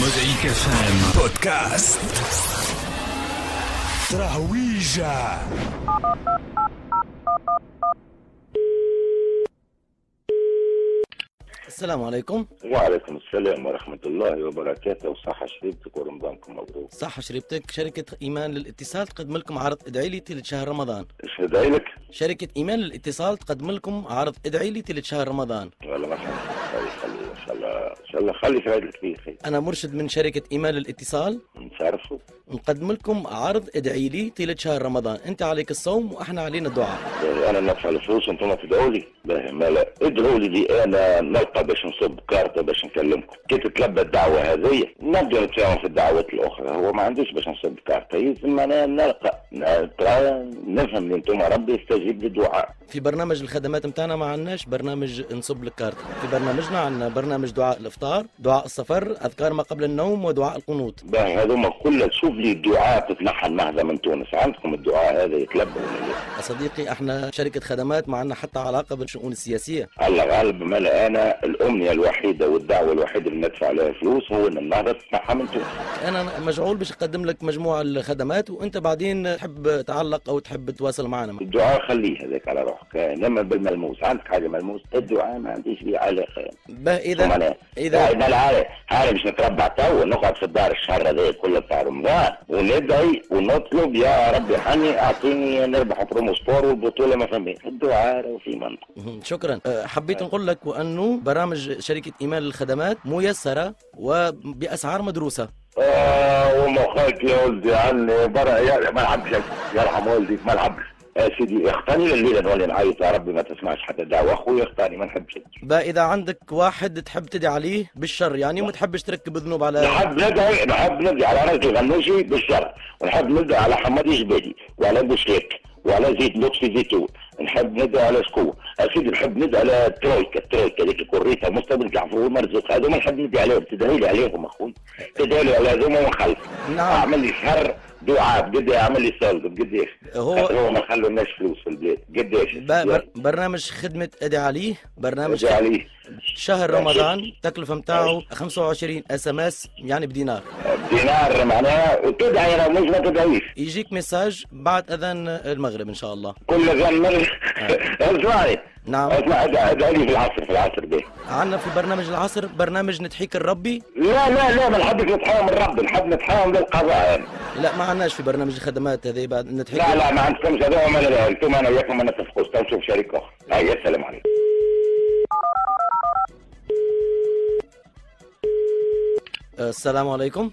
Mosaïque FM Podcast. تراويجة. السلام عليكم. وعليكم السلام ورحمة الله وبركاته، وصحة شريبتك ورمضانكم مبروك. صحة شريبتك. شركة إيمان للاتصال تقدم لكم عرض ادعي لي تلت شهر رمضان. ايش ادعي لك؟ شركة إيمان للاتصال تقدم لكم عرض ادعي لي تلت شهر رمضان. والله ما شاء الله، خلي ان شاء الله خلي في هذا الكبير خير. أنا مرشد من شركة إيمان للاتصال، نتعرفوا؟ نقدم لكم عرض ادعي لي تلت شهر رمضان. أنت عليك الصوم وإحنا علينا الدعاء. انا ندفع الفلوس انتم تدعوا لي؟ ما لا ادعوا لي انا نلقى باش نصب كارته باش نكلمكم. كي تتلبى الدعوه هذه نبدا نتفاهم في الدعوات الاخرى. هو ما عنديش باش نصب كارته، يلزم انا نلقى نفهم اللي انتم ربي يستجيب للدعاء. في برنامج الخدمات متاعنا ما عندناش برنامج نصب لك كارت. في برنامجنا عندنا برنامج دعاء الافطار، دعاء السفر، اذكار ما قبل النوم، ودعاء القنوت. هذوما كلها تشوف لي الدعاء تتنحى هذا من تونس. عندكم الدعاء هذا يتلبى ولا لا؟ يا صديقي احنا شركة خدمات ما عندنا حتى علاقة بالشؤون السياسية. الله غالب. ما انا الامنيه الوحيده والدعوه الوحيده اللي ندفع لها فلوس هو ان النهضه تتنحى من تونس. انا مشغول باش نقدم لك مجموعة الخدمات وانت بعدين تحب تعلق او تحب تواصل معنا. الدعاء خليه هذاك على روحك، انما بالملموس عندك حاجه ملموس. الدعاء ما عنديش بيه علاقه. اذا انا مش نتربع تو نقعد في الدار الشهر هذا كله بتاع رمضان وندعي ونطلب يا ربي حني اعطيني نربح برومو سبور والبطوله ما فهمين. الدعاء وفي منطق. شكرا. حبيت نقول لك وانه برامج شركة ايمان للخدمات ميسرة وباسعار مدروسة. ومخاك يا ولدي عني برا ما نحبش يرحم والديك ما نحبش. سيدي اختاني الليله نولي نعيط يا ربي ما تسمعش حتى دعوه. اخويا اختاني ما نحبش. اذا عندك واحد تحب تدعي عليه بالشر يعني وما تحبش تركب ذنوب على نحب ندعي على رجل الغنوشي بالشر، ونحب ندعي على حمادي جبالي وعلى بوشيك وعلى زيت لطفي زيتون. نحب ندعي على شكون اكيد. نحب ندعي على الترويكا هذيك الكوريتا مستقبل جعفر مرزوق. هذوما نحب ندعي عليهم. تدعي لي عليهم اخوي، تدعي لي على هذوما ونخلف. نعم. اعمل لي شهر دعاء بجد. اعمل لي صلب بقديش هو ما خلوناش فلوس في البلاد قديش. برنامج خدمة ادعي عليه، برنامج ادعي عليه شهر رمضان التكلفة متاعه 25 SMS يعني بدينار. دينار معناها وتدعي لو مش ما تدعيش. يجيك ميساج بعد اذان المغرب ان شاء الله. كل اذان المغرب. اسمعني. نعم. اسمع ادعي لي في العصر ده. عندنا في برنامج العصر برنامج نتحيك الربي. لا ما نحبش نتحايم الرب، نحب نتحايم بالقضاء يعني. لا ما عندناش في برنامج الخدمات هذه بعد نتحيك. لا ما عندكمش هذا. ما لا انتم انا وياكم ما نتفقوش. نشوف شركه اخرى. هيا السلام عليكم. السلام عليكم.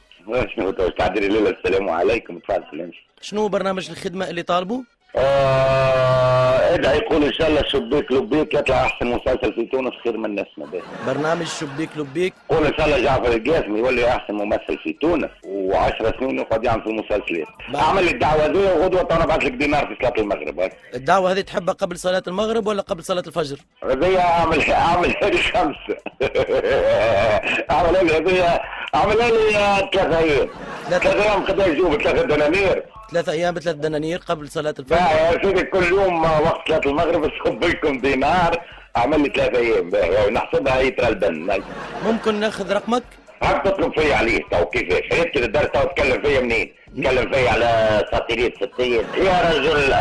شنو تعدري ليلة السلام عليكم. تفضل. شنو برنامج الخدمة اللي طالبه؟ ادعي يقول ان شاء الله شبيك لبيك يطلع احسن مسلسل في تونس خير من نسمة به. برنامج شبيك لبيك. قول ان شاء الله جعفر القاسمي يولي احسن ممثل في تونس و10 سنين يقعد يعمل في المسلسلات. اعمل لي الدعوه دي وغدوه انا ابعث لك دينار في صلاه المغرب. الدعوه هذه تحبها قبل صلاه المغرب ولا قبل صلاه الفجر؟ هذه اعمل هذه 5. اعمل لي 3 ايام. 3 ايام قد يجوب 3 دنانير. 3 ايام ب3 دنانير قبل صلاه الفجر. لا يا سيدي كل يوم وقت صلاه المغرب نصب لكم دينار. اعمل لي 3 ايام نحسبها هي ترى البن. ممكن ناخذ رقمك؟ هاك تطلب فيا عليه تو كيفاش؟ عرفت الدرس تو تتكلم فيا منين؟ تتكلم فيا على ساتيريت ستين. يا رجل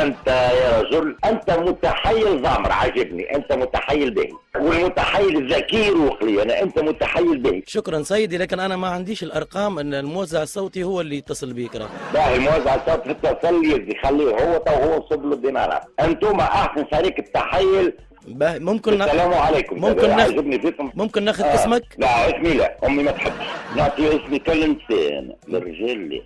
انت متحيل ضامر. عاجبني انت متحيل به، والمتحيل ذكي روحي. انت متحيل به. شكرا سيدي لكن انا ما عنديش الارقام. ان الموزع الصوتي هو اللي يتصل بيك. باهي الموزع الصوتي اتصل لي خليه هو صب له الدينار. انتم احسن شريك التحيل. ممكن السلام عليكم. ممكن ناخذ اسمك؟ لا اسمي لا. امي ما تحبش نعطي اسمي كالانسان الرجال.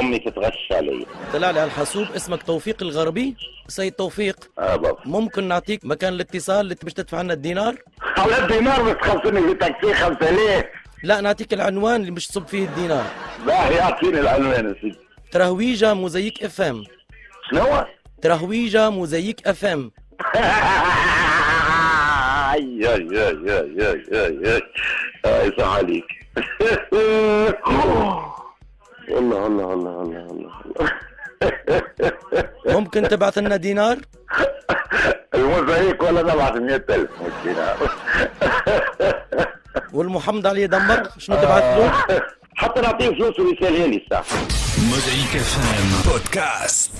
امي تتغش علي. طلع لي على الحاسوب اسمك توفيق الغربي. سيد توفيق. بابا ممكن نعطيك مكان الاتصال اللي باش تدفع لنا الدينار؟ على الدينار بس خلصني في تاكسي 5000. لا نعطيك العنوان اللي باش تصب فيه الدينار. باهي اعطيني العنوان يا سيدي. تراويجة موزايك اف ام. شنو؟ تراويجة موزايك اف ام. يا عليك. الله ممكن تبعث لنا دينار؟ الموزايك ولا نبعث 100,000 مش دينار. والمحمد علي دمر شنو تبعث له؟ حتى نعطيه فلوس ويسالها لي الساعه. Mosaic FM Podcast.